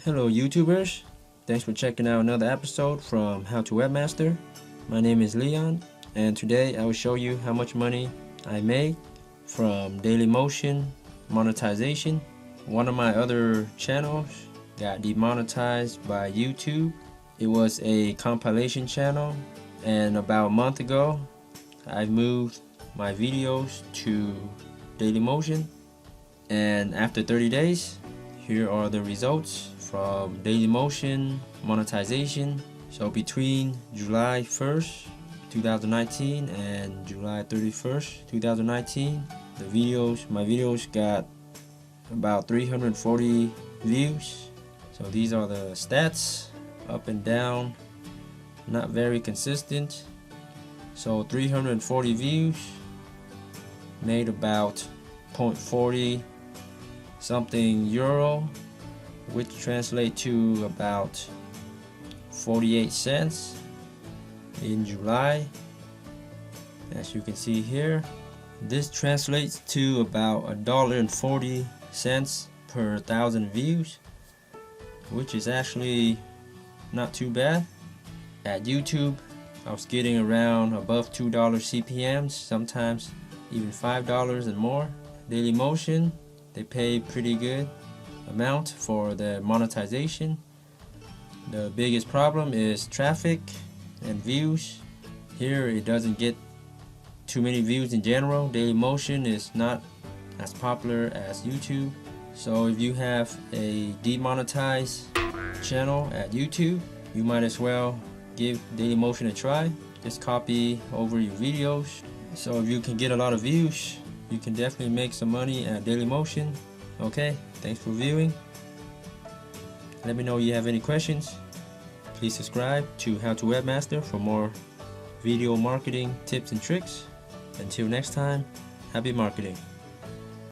Hello YouTubers, thanks for checking out another episode from How to Webmaster. My name is Leon, and today I will show you how much money I made from DailyMotion monetization. One of my other channels got demonetized by YouTube. It was a compilation channel, and about a month ago I moved my videos to DailyMotion, and after 30 days here are the results from DailyMotion monetization. So between July 1st 2019 and July 31st 2019, my videos got about 340 views. So these are the stats, up and down, not very consistent. So 340 views made about 0.40 something euro, which translate to about 48 cents in July. As you can see here, this translates to about $1.40 per 1,000 views, which is actually not too bad. At YouTube I was getting around above $2 CPMs, sometimes even $5 and more. DailyMotion, they pay pretty good amount for the monetization. The biggest problem is traffic and views. Here it doesn't get too many views in general. DailyMotion is not as popular as YouTube. So if you have a demonetized channel at YouTube, you might as well give DailyMotion a try. Just copy over your videos. So if you can get a lot of views, you can definitely make some money at DailyMotion. Okay, thanks for viewing. Let me know if you have any questions. Please subscribe to How to Webmaster for more video marketing tips and tricks. Until next time, happy marketing.